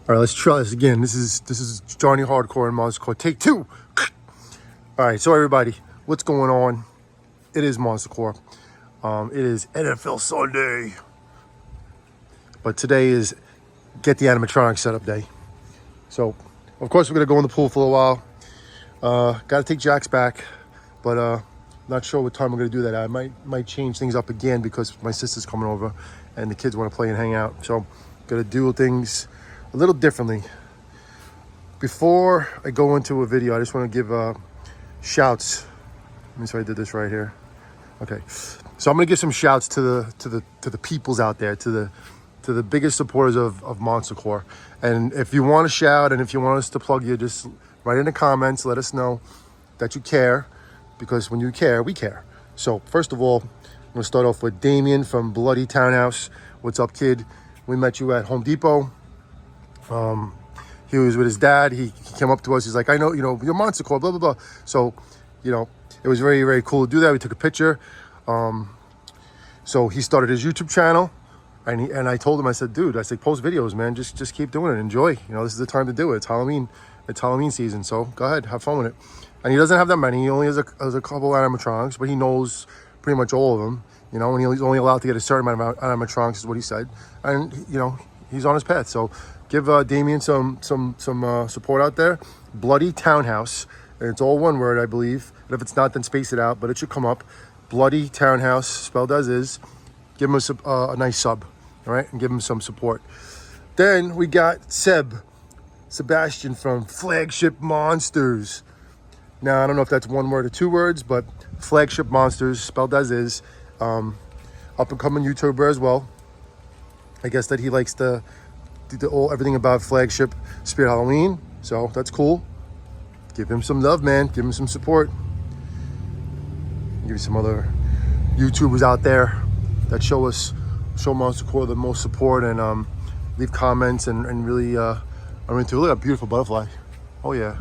All right, let's try this again. This is Johnny Hardcore and Monster take 2. All right, so everybody, what's going on? It is Monster Corp. It is NFL Sunday, but today is get the animatronics setup day. So, of course, we're gonna go in the pool for a while. Got to take Jax back, but not sure what time we're gonna do that. I might change things up again because my sister's coming over and the kids want to play and hang out. So, gotta do things a little differently. Before I go into a video, I just want to give shouts. Let me see if I did this right here. Okay, so I'm gonna give some shouts to the peoples out there, to the biggest supporters of Monster Corp. And if you want to shout and if you want us to plug you, just write in the comments. Let us know that you care, because when you care, we care. So first of all, I'm gonna start off with Damien from Bloody Townhouse. What's up, kid? We met you at Home Depot. He was with his dad. He came up to us. He's like, I know, you're Monster Corp, blah, blah, blah. So, it was very, very cool to do that. We took a picture. So he started his YouTube channel, and I told him, I said, dude, post videos, man. Just keep doing it. Enjoy. This is the time to do it. It's Halloween. It's Halloween season. So go ahead, have fun with it. And he doesn't have that many. He only has a couple animatronics, but he knows pretty much all of them. And he's only allowed to get a certain amount of animatronics, is what he said. And he's on his path. So give Damien some support out there. Bloody Townhouse, and it's all one word, I believe. And if it's not, then space it out, but it should come up. Bloody Townhouse, spelled as is. Give him a nice sub, all right, and give him some support. Then we got Sebastian from Flagship Monsters. Now I don't know if that's one word or two words, but Flagship Monsters, spelled as is. Up and coming YouTuber as well. I guess that he likes everything about Flagship Spirit Halloween, so that's cool. Give him some love, man. Give him some support. Give you some other YouTubers out there that show Monster Corp the most support and leave comments and really are into. Look at that beautiful butterfly. Oh yeah.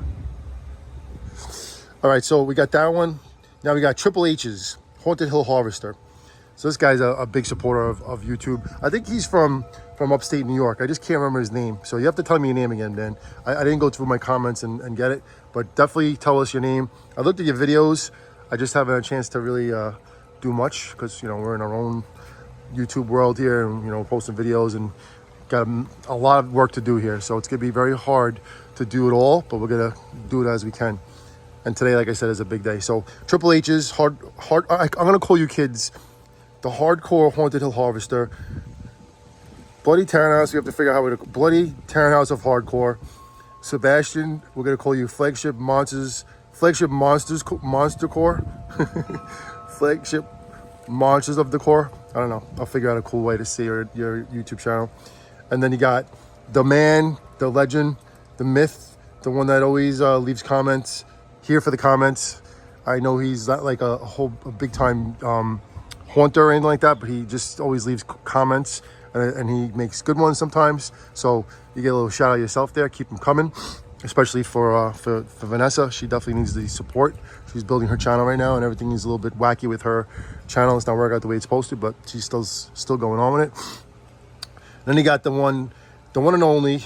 All right, so we got that one. Now we got Triple H's Haunted Hill Harvester. So this guy's a big supporter of YouTube. I think he's from upstate New York. I just can't remember his name. So you have to tell me your name again, Dan. I didn't go through my comments and get it, but definitely tell us your name. I looked at your videos. I just haven't had a chance to really do much because, we're in our own YouTube world here and, posting videos and got a lot of work to do here. So it's going to be very hard to do it all, but we're going to do it as we can. And today, like I said, is a big day. So Triple H's, I'm going to call you kids the Hardcore Haunted Hill Harvester. Bloody Townhouse, we have to figure out how to Bloody Townhouse of Hardcore. Sebastian, we're gonna call you Flagship Monsters Monster Core. Flagship Monsters of the Core. I don't know. I'll figure out a cool way to say your YouTube channel. And then you got the man, the legend, the myth, the one that always leaves comments. Here for the comments. I know he's not like a big time haunter or anything like that, but he just always leaves comments and he makes good ones sometimes. So you get a little shout out yourself there. Keep them coming, especially for Vanessa. She definitely needs the support. She's building her channel right now and everything is a little bit wacky with her channel. It's not working out the way it's supposed to, but she's still going on with it. Then you got the one and only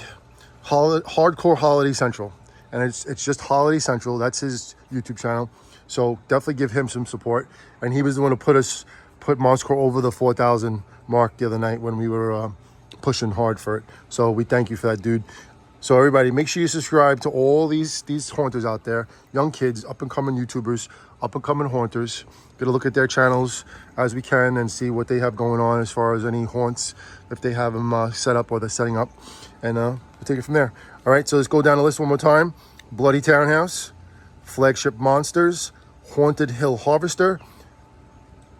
Hardcore Holiday Central, and it's just Holiday Central. That's his YouTube channel. So definitely give him some support. And he was the one who put Monster Corp over the 4,000 mark the other night when we were pushing hard for it. So we thank you for that, dude. So everybody, make sure you subscribe to all these haunters out there, young kids, up and coming YouTubers, up and coming haunters. Get a look at their channels as we can and see what they have going on as far as any haunts, if they have them set up or they're setting up, and we'll take it from there. All right, so let's go down the list one more time. Bloody Townhouse, Flagship Monsters, Haunted Hill Harvester,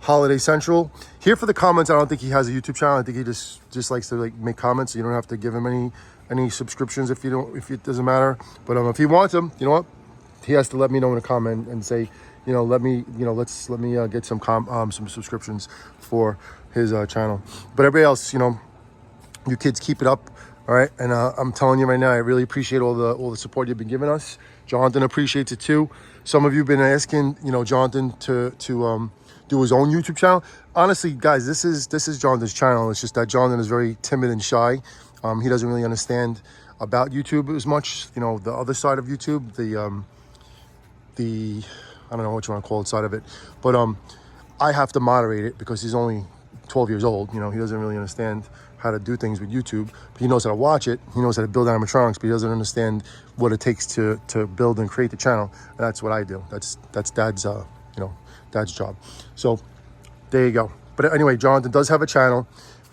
Holiday Central. Here for the comments, I don't think he has a YouTube channel. I think he just likes to make comments. So you don't have to give him any subscriptions if it doesn't matter. But if he wants them, you know what? He has to let me know in a comment and say, let me get some subscriptions for his channel. But everybody else, you kids keep it up. All right, and I'm telling you right now, I really appreciate all the support you've been giving us. Jonathan appreciates it too. Some of you have been asking, Jonathan to do his own YouTube channel. Honestly, guys, this is Jonathan's channel. It's just that Jonathan is very timid and shy. He doesn't really understand about YouTube as much. You know, the other side of YouTube, the I don't know what you want to call it side of it, but I have to moderate it because he's only 12 years old. You know, he doesn't really understand how to do things with YouTube, but he knows how to watch it. He knows how to build animatronics, but he doesn't understand what it takes to build and create the channel. And that's what I do. That's Dad's Dad's job. So there you go. But anyway, Jonathan does have a channel.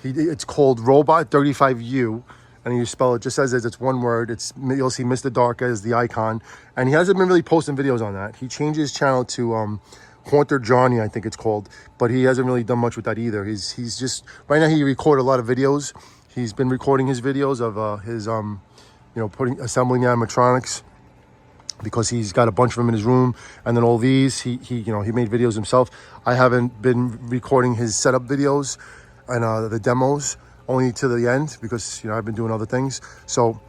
It's called Robot35U, and you spell it just as it's one word. You'll see Mr. Dark as the icon, and he hasn't been really posting videos on that. He changed his channel to Haunter Johnny, I think it's called, but he hasn't really done much with that either. He's just right now he recorded a lot of videos. He's been recording his videos of his assembling the animatronics, because he's got a bunch of them in his room, and then all these he made videos himself. I haven't been recording his setup videos and the demos only to the end, because I've been doing other things. So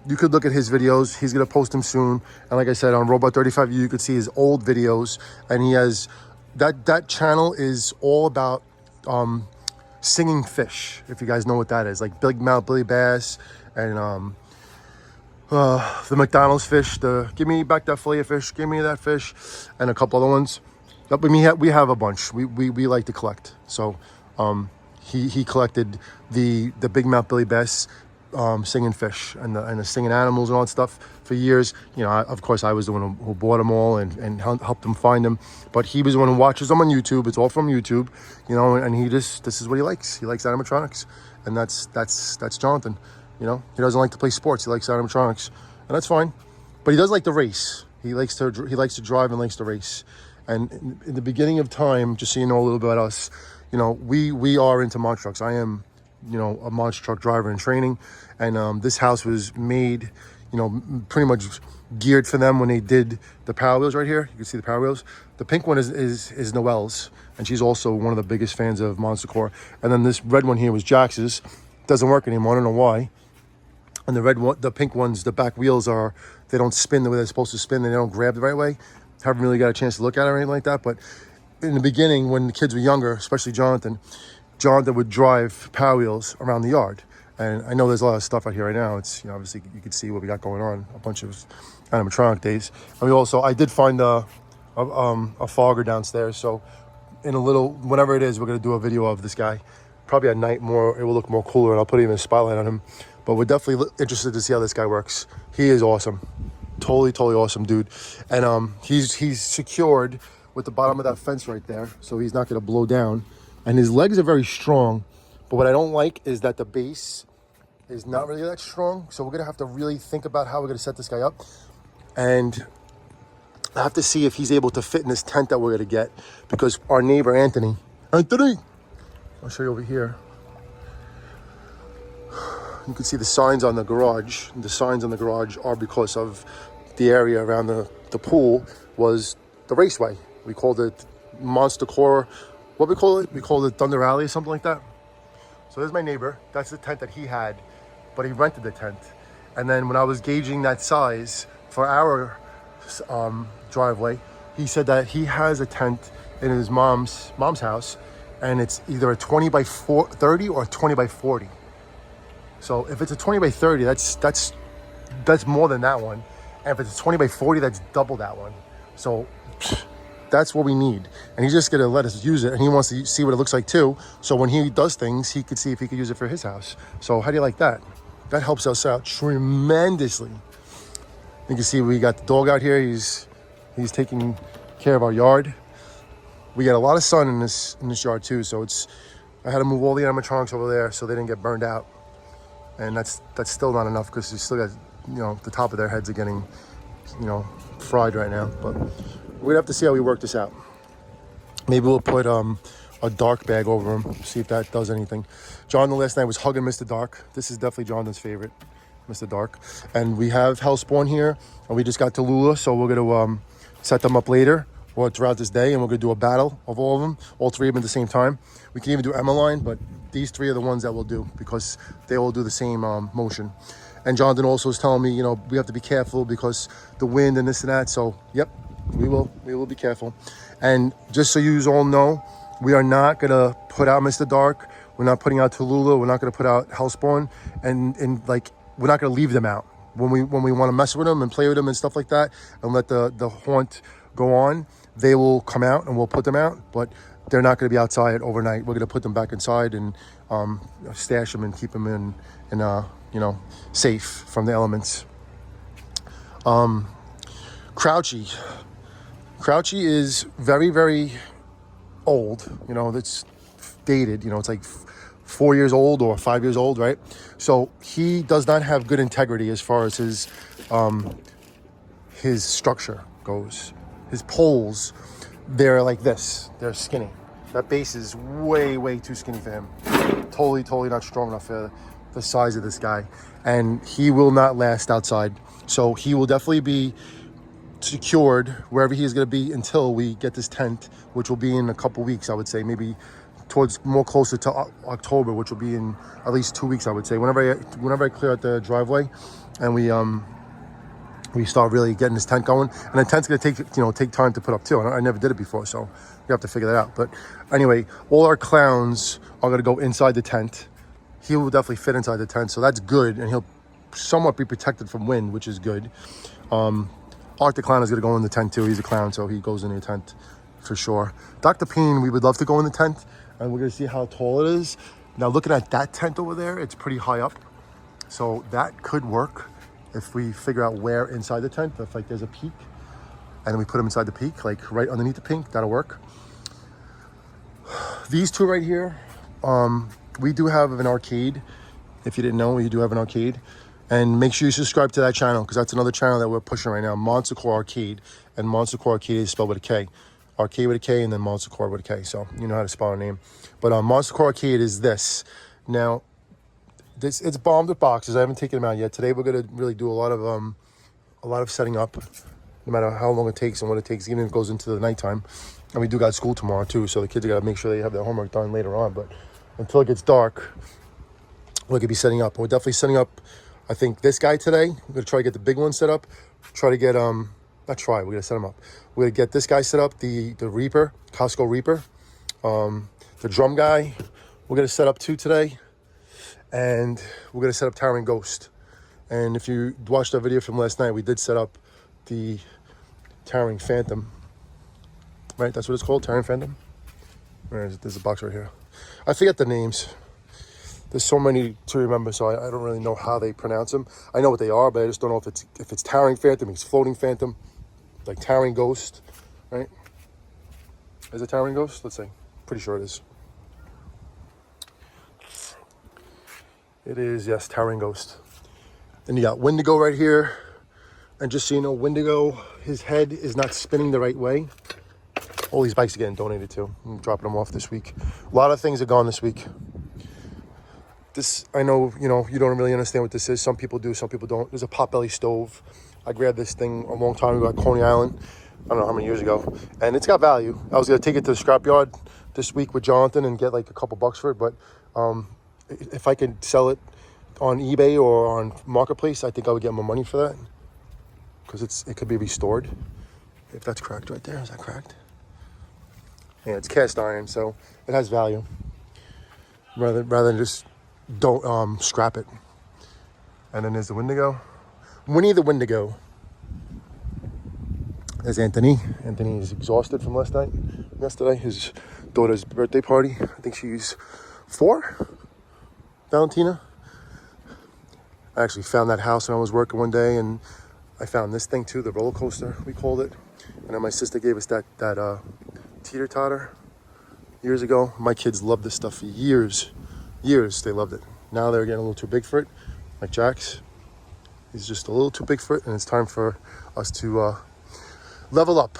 you could look at his videos. He's gonna post them soon, and like I said, on Robot35U you could see his old videos, and he has that channel is all about singing fish, if you guys know what that is, like big mouth Billy Bass and the McDonald's fish, give me back that fillet of fish, give me that fish, and a couple other ones. But we have a bunch. We like to collect. So he collected the big mouth Billy Bass singing fish and the singing animals and all that stuff for years. Of course I was the one who bought them all and helped him find them, but he was the one who watches them on YouTube. It's all from YouTube, and this is what he likes. He likes animatronics, and that's Jonathan. He doesn't like to play sports. He likes animatronics, and that's fine. But he does like to race. He likes to drive and likes to race. And in the beginning of time, just so you know a little bit about us, we are into monster trucks. I am, a monster truck driver in training, and this house was made, pretty much geared for them when they did the Power Wheels right here. You can see the Power Wheels. The pink one is Noelle's, and she's also one of the biggest fans of Monster Core. And then this red one here was Jax's. Doesn't work anymore. I don't know why. And the pink ones, the back wheels they don't spin the way they're supposed to spin. They don't grab the right way. Haven't really got a chance to look at it or anything like that. But in the beginning, when the kids were younger, especially Jonathan would drive Power Wheels around the yard. And I know there's a lot of stuff out here right now. It's, obviously you can see what we got going on, a bunch of animatronic days. And I did find a fogger downstairs. So in a little, whenever it is, we're going to do a video of this guy. Probably at night more, it will look more cooler, and I'll put even a spotlight on him. But we're definitely interested to see how this guy works. He is awesome. Totally awesome dude. And he's secured with the bottom of that fence right there, so he's not gonna blow down. And his legs are very strong, but what I don't like is that the base is not really that strong. So we're gonna have to really think about how we're gonna set this guy up. And I have to see if he's able to fit in this tent that we're gonna get, because our neighbor Anthony, I'll show you over here. You can see the signs on the garage. The signs on the garage are because of the area around the pool was the raceway. We called it Monster Core. What we call it? We called it Thunder Alley or something like that. So there's my neighbor. That's the tent that he had, but he rented the tent. And then when I was gauging that size for our driveway, he said that he has a tent in his mom's house, and it's either a 20 by 30 or a 20 by 40. So if it's a 20 by 30, that's more than that one. And if it's a 20 by 40, that's double that one. So that's what we need. And he's just gonna let us use it, and he wants to see what it looks like too. So when he does things, he could see if he could use it for his house. So how do you like that? That helps us out tremendously. You can see we got the dog out here. He's taking care of our yard. We got a lot of sun in this yard too. So I had to move all the animatronics over there so they didn't get burned out. And that's still not enough, because you still got, the top of their heads are getting, fried right now. But we're gonna have to see how we work this out. Maybe we'll put a dark bag over him, see if that does anything. John the last night was hugging Mr. Dark. This is definitely Jonathan's favorite, Mr. Dark. And we have Hellspawn here, and we just got Tallulah, so we're gonna set them up later or throughout this day, and we're gonna do a battle of all of them, all three of them at the same time. We can even do Emmeline, but these three are the ones that we'll do, because they all do the same motion. And Jonathan also is telling me, we have to be careful because the wind and this and that. So, yep, we will be careful. And just so you all know, we are not gonna put out Mr. Dark. We're not putting out Tallulah. We're not gonna put out Hellspawn. And like we're not going to leave them out. When we want to mess with them and play with them and stuff like that, and let the haunt go on, they will come out and we'll put them out. But they're not going to be outside overnight. We're going to put them back inside and stash them and keep them in safe from the elements. Crouchy is very, very old. That's dated. It's like 4 years old or 5 years old, right? So he does not have good integrity as far as his structure goes. His poles, they're like this. They're skinny. That base is way, way too skinny for him. Totally not strong enough for the size of this guy. And he will not last outside. So he will definitely be secured wherever he is going to be until we get this tent, which will be in a couple weeks, I would say. Maybe towards more closer to October, which will be in at least 2 weeks, I would say. Whenever I clear out the driveway and we start really getting this tent going. And the tent's going to take time to put up too. I never did it before, so we have to figure that out. But anyway, all our clowns are going to go inside the tent. He will definitely fit inside the tent, so that's good. And he'll somewhat be protected from wind, which is good. Art the Clown is going to go in the tent too. He's a clown, so he goes in the tent for sure. Dr. Peen, we would love to go in the tent, and we're going to see how tall it is. Now, looking at that tent over there, it's pretty high up. So that could work if we figure out where inside the tent, if like there's a peak, and then we put him inside the peak, like right underneath the peak, that'll work. These two right here, we do have an arcade. If you didn't know, we do have an arcade. And make sure you subscribe to that channel, because that's another channel that we're pushing right now, Monsta Core Arcade. And Monsta Core Arcade is spelled with a K. Arcade with a K, and then Monsta Core with a K. So you know how to spell our name. But Monsta Core Arcade is this. Now, it's bombed with boxes. I haven't taken them out yet. Today we're going to really do a lot of setting up, no matter how long it takes and what it takes, even if it goes into the nighttime. And we do got school tomorrow too, so the kids got to make sure they have their homework done later on. But until it gets dark, we're going to be setting up. We're definitely setting up, I think, this guy today. We're going to try to get the big one set up. We're going to set him up. We're going to get this guy set up, the Reaper, Costco Reaper. The drum guy, we're going to set up too today. And we're going to set up Towering Ghost. And if you watched our video from last night, we did set up the Towering Phantom. Right, that's what it's called, Towering Phantom? There's a box right here. I forget the names. There's so many to remember, so I don't really know how they pronounce them. I know what they are, but I just don't know if it's Towering Phantom, it's Floating Phantom, like Towering Ghost, right? Is it Towering Ghost? Let's see. Pretty sure it is. It is, yes, Towering Ghost. Then you got Wendigo right here. And just so you know, Wendigo, his head is not spinning the right way. All these bikes are getting donated too. I'm dropping them off this week. A lot of things are gone this week. This, I know, you don't really understand what this is. Some people do, some people don't. There's a potbelly stove. I grabbed this thing a long time ago at Coney Island. I don't know how many years ago. And it's got value. I was going to take it to the scrapyard this week with Jonathan and get like a couple bucks for it. But if I could sell it on eBay or on Marketplace, I think I would get more money for that. Because it could be restored. If that's cracked right there. Is that cracked? Yeah, it's cast iron, so it has value. Rather than just don't scrap it. And then there's the Wendigo. Winnie the Wendigo. There's Anthony. Anthony is exhausted from yesterday. His daughter's birthday party. I think she's 4. Valentina. I actually found that house when I was working one day, and I found this thing too, the roller coaster, we called it. And then my sister gave us that teeter-totter years ago. My kids loved this stuff for years. They loved it. Now they're getting a little too big for it, like Jax. He's just a little too big for it, and it's time for us to level up.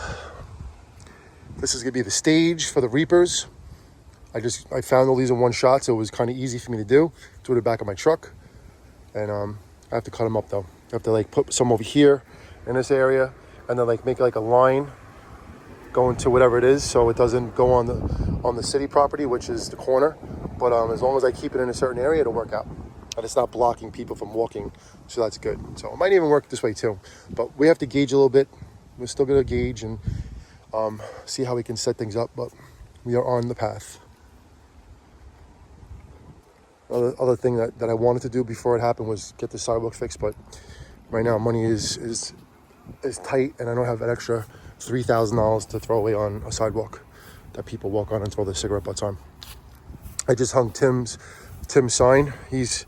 This is gonna be the stage for the Reapers. I found all these in one shot, so it was kind of easy for me to do. To the back of my truck, and I have to cut them up though. I have to like put some over here in this area, and then like make like a line going to whatever it is, so it doesn't go on the city property, which is the corner. But as long as I keep it in a certain area, it'll work out, and it's not blocking people from walking, so that's good. So it might even work this way too, but we have to gauge a little bit. We're still gonna gauge and see how we can set things up, but we are on the path. Other thing that I wanted to do before it happened was get the sidewalk fixed, but right now money is tight, and I don't have an extra $3,000 to throw away on a sidewalk that people walk on and throw their cigarette butts on. I just hung Tim's sign. He's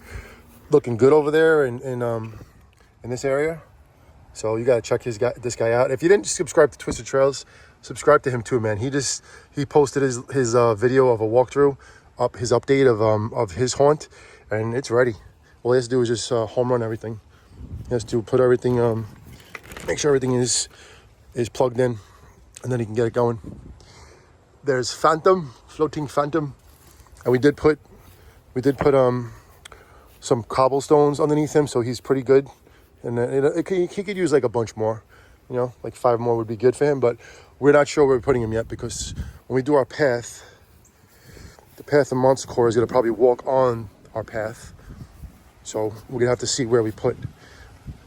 looking good over there in this area. So you gotta check this guy out. If you didn't subscribe to Twisted Trails, subscribe to him too, man. He posted his video of a walkthrough, his update of his haunt, and it's ready. All he has to do is just home run everything. He has to put everything, make sure everything is plugged in, and then he can get it going. There's floating phantom, and we did put some cobblestones underneath him, so he's pretty good. And he could use like a bunch more, like 5 more would be good for him. But we're not sure where we're putting him yet, because when we do our path, the path of Monsta Core is going to probably walk on our path. So we're going to have to see where we put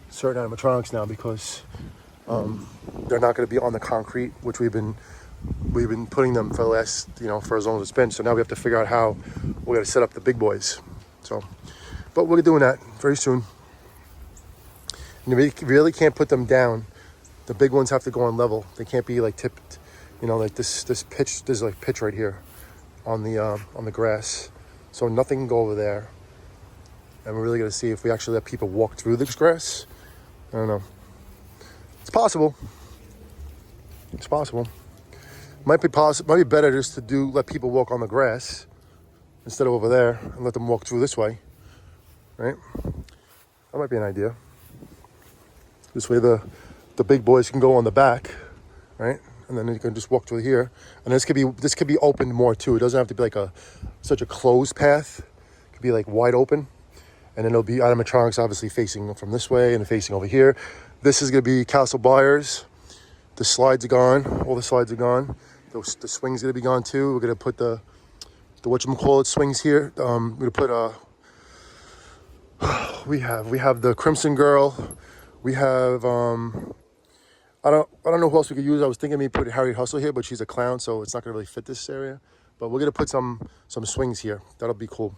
certain animatronics now, because they're not going to be on the concrete, which we've been putting them for the last, for as long as it's been. So now we have to figure out how we're going to set up the big boys. So, but we're doing that very soon. And you really can't put them down. The big ones have to go on level. They can't be like tipped, like this pitch. There's like pitch right here on the grass, so nothing can go over there. And we're really gonna see if we actually let people walk through this grass. I don't know. It's possible. Might be better just to let people walk on the grass instead of over there, and let them walk through this way, right? That might be an idea. This way the big boys can go on the back, right? And then you can just walk through here. And this could be opened more too. It doesn't have to be like such a closed path. It could be like wide open. And then it'll be animatronics obviously facing from this way and facing over here. This is gonna be Castle Byers. The slides are gone. All the slides are gone. The swing's gonna be gone too. We're gonna put the whatchamacallit swings here. We're gonna put we have the Crimson Girl. We have, I don't know who else we could use. I was thinking maybe put Harriet Hustle here, but she's a clown, so it's not gonna really fit this area. But we're gonna put some swings here. That'll be cool.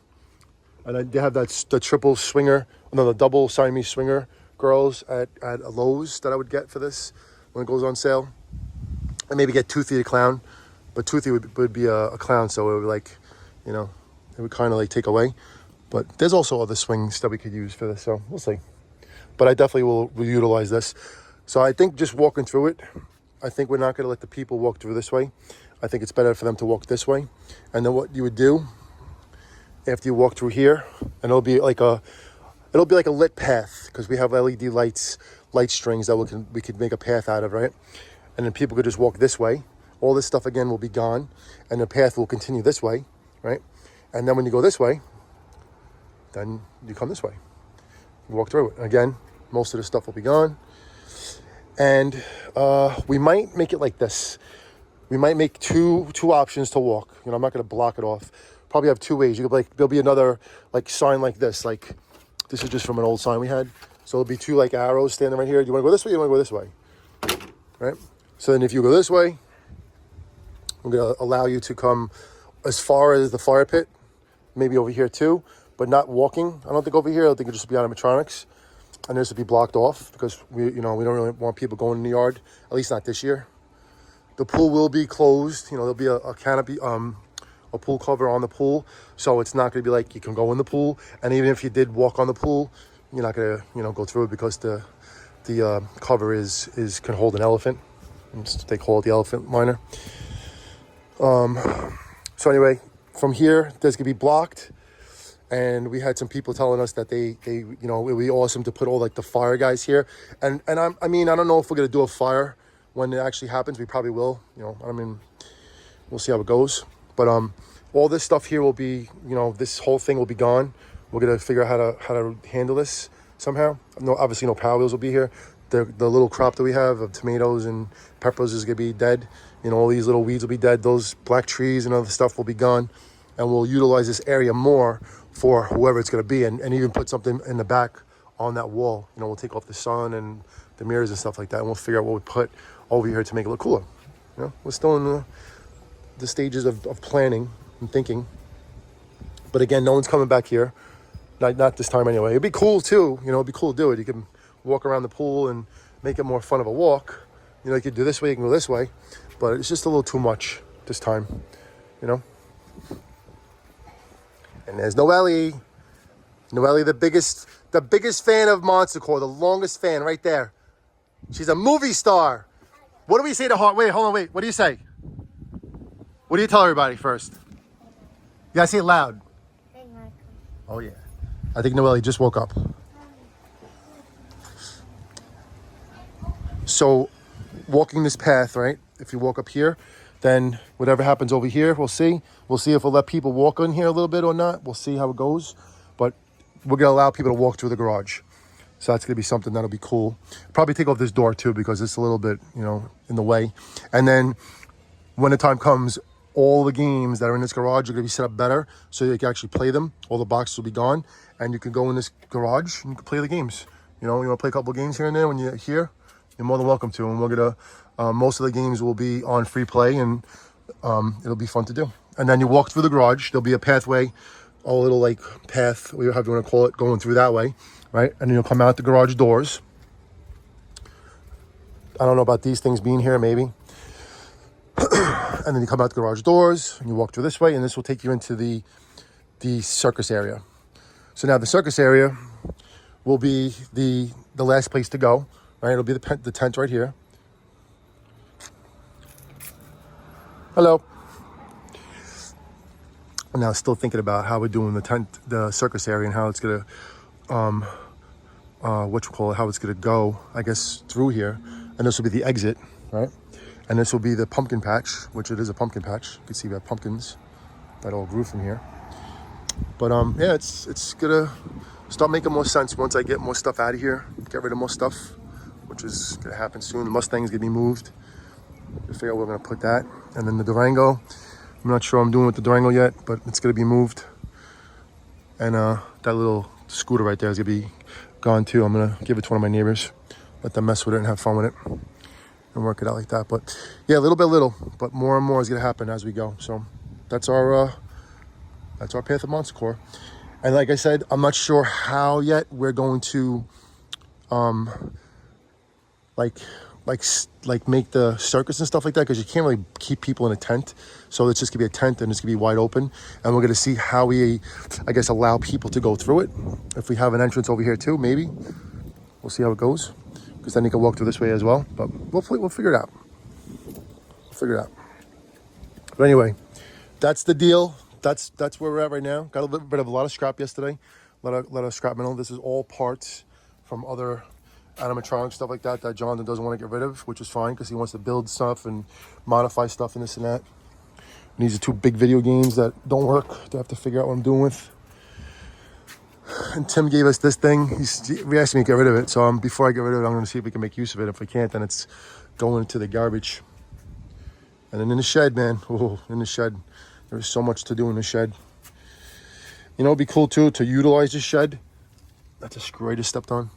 And they have the triple swinger, the double Siamese swinger girls at Lowe's that I would get for this when it goes on sale. And maybe get Toothy the clown, but Toothy would be a clown, so it would it would kind of like take away. But there's also other swings that we could use for this, so we'll see. But I definitely will utilize this. So I think just walking through it, I think we're not going to let the people walk through this way. I think it's better for them to walk this way. And then what you would do after you walk through here, and it'll be like a lit path, because we have LED light strings that we could make a path out of, right? And then people could just walk this way. All this stuff again will be gone, and the path will continue this way, right? And then when you go this way, then you come this way. You walk through it. Again, most of the stuff will be gone. And we might make it like this. We might make two options to walk. I'm not going to block it off. Probably have 2 ways. You could there'll be another sign like this. Like this is just from an old sign we had. So it'll be 2 arrows standing right here. Do you want to go this way? You want to go this way, right? So then if you go this way, I'm going to allow you to come as far as the fire pit, maybe over here too, but not walking. I don't think over here. I think it'll just be animatronics, and this will be blocked off because we don't really want people going in the yard. At least not this year. The pool will be closed. There'll be a canopy, a pool cover on the pool, so it's not going to be like you can go in the pool. And even if you did walk on the pool, you're not going to go through it, because the cover can hold an elephant. They call it the elephant liner. So anyway, from here, there's going to be blocked. And we had some people telling us that they it would be awesome to put all the fire guys here. And I don't know if we're going to do a fire when it actually happens. We probably will, we'll see how it goes. But all this stuff here will be, this whole thing will be gone. We're going to figure out how to handle this somehow. Obviously no Power Wheels will be here. The little crop that we have of tomatoes and peppers is going to be dead. All these little weeds will be dead. Those black trees and other stuff will be gone. And we'll utilize this area more for whoever it's going to be, and even put something in the back on that wall. We'll take off the sun and the mirrors and stuff like that, and we'll figure out what we put over here to make it look cooler. We're still in the stages of planning and thinking. But again, no one's coming back here. Not this time anyway. It'd be cool too. You know, it'd be cool to do it. You can walk around the pool and make it more fun of a walk. You know, you could do this way, you can go this way. But it's just a little too much this time, you know. And there's Noelle. Noelle, the biggest fan of Monsta Core, the longest fan right there. She's a movie star. What do we say to her? Wait, hold on, wait. What do you say? What do you tell everybody first? You gotta say it loud. Oh yeah. I think Noelle just woke up. So, walking this path, right? If you walk up here, then whatever happens over here, we'll see. We'll see if we'll let people walk in here a little bit or not. We'll see how it goes. But we're going to allow people to walk through the garage. So that's going to be something that'll be cool. Probably take off this door too because it's a little bit, you know, in the way. And then when the time comes, all the games that are in this garage are going to be set up better so you can actually play them. All the boxes will be gone. And you can go in this garage and you can play the games. You know, you want to play a couple of games here and there when you're here, you're more than welcome to. And we're going to, most of the games will be on free play and it'll be fun to do. And then you walk through the garage. There'll be a pathway, a little like path, whatever you want to call it, going through that way, right? And then you'll come out the garage doors. I don't know about these things being here, maybe. And then you come out the garage doors and you walk through this way, and this will take you into the circus area. So now the circus area will be the last place to go, right? It'll be the tent right here. Hello. Now still thinking about how we're doing the circus area and how it's gonna, how it's gonna go, I guess, through here. And this will be the exit, right? And this will be the pumpkin patch, which it is a pumpkin patch. You can see we have pumpkins that all grew from here. But yeah, it's gonna start making more sense once I get more stuff out of here, get rid of more stuff, which is gonna happen soon. The Mustang's gonna be moved. We figure out where we're gonna put that. And then the Durango, I'm not sure what I'm doing with the Durango yet, but it's gonna be moved. And that little scooter right there is gonna be gone too. I'm gonna give it to one of my neighbors, let them mess with it and have fun with it and work it out like that. But yeah, little by little, but more and more is gonna happen as we go. So that's our path of Monsta Core. And like I said, I'm not sure how yet we're going to like make the circus and stuff like that, because you can't really keep people in a tent. So it's just gonna be a tent and it's gonna be wide open, and we're gonna see how we, I guess, allow people to go through it. If we have an entrance over here too, maybe we'll see how it goes, because then you can walk through this way as well. But we'll figure it out. But anyway, that's the deal. That's where we're at right now. Got a little bit of a lot of scrap yesterday, a lot of scrap metal. This is all parts from other animatronics, stuff like that Jonathan doesn't want to get rid of, which is fine because he wants to build stuff and modify stuff and this and that. And these are two big video games that don't work. I have to figure out what I'm doing with. And Tim gave us this thing. He asked me to get rid of it. So before I get rid of it, I'm going to see if we can make use of it. If we can't, then it's going into the garbage. And then in the shed, man. Oh, in the shed. There's so much to do in the shed. You know, it'd be cool too to utilize the shed. That's a screw I just stepped on.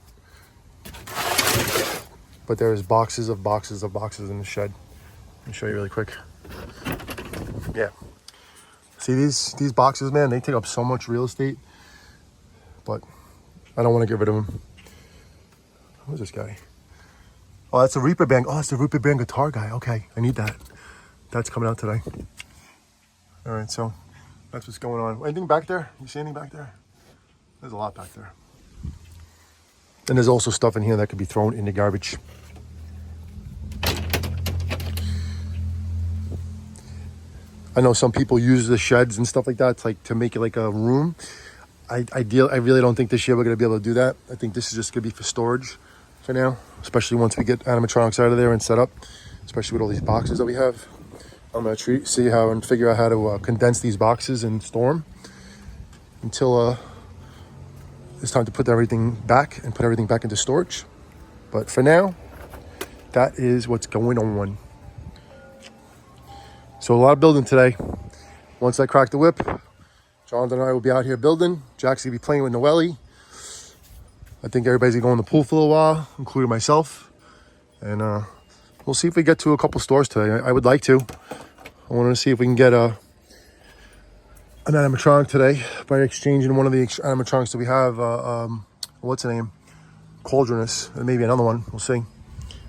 But there's boxes of boxes of boxes in the shed. Let me show you really quick. Yeah. See these boxes, man, they take up so much real estate. But I don't want to get rid of them. Who's this guy? Oh, that's a Reaper Band. Oh, that's the Reaper Band guitar guy. Okay, I need that. That's coming out today. All right, so that's what's going on. Anything back there? You see anything back there? There's a lot back there. And there's also stuff in here that could be thrown in the garbage. I know some people use the sheds and stuff like that to make it like a room. I really don't think this year we're going to be able to do that. I think this is just going to be for storage for now, especially once we get animatronics out of there and set up, especially with all these boxes that we have. I'm going to see how and figure out how to condense these boxes and store them until it's time to put everything back and put everything back into storage. But for now, that is what's going on. So a lot of building today. Once I crack the whip, Jonathan and I will be out here building. Jack's gonna be playing with Noelle. I think everybody's gonna go in the pool for a little while, including myself. And we'll see if we get to a couple stores today. I would like to. I want to see if we can get an animatronic today by exchanging one of the animatronics that we have. What's the name? Cauldronus, and maybe another one. We'll see,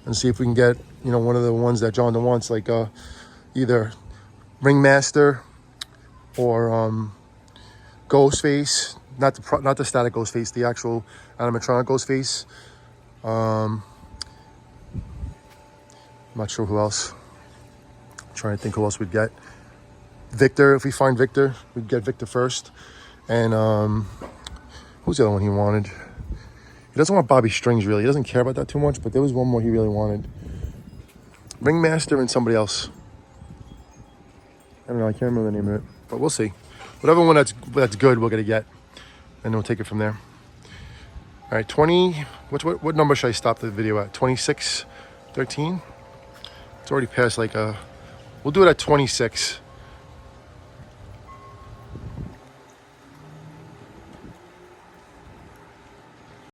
and see if we can get one of the ones that Jonathan wants, like either Ringmaster or Ghostface. Not the static Ghostface, the actual animatronic Ghostface. I'm not sure who else. I'm trying to think who else we'd get. Victor, if we find Victor, we'd get Victor first. And who's the other one he wanted? He doesn't want Bobby Strings, really. He doesn't care about that too much, but there was one more he really wanted. Ringmaster and somebody else. I don't know, I can't remember the name of it, but we'll see. Whatever one that's good, we're gonna get, and we'll take it from there. All right, 20. What number should I stop the video at? 26, 13. It's already past like a. We'll do it at 26.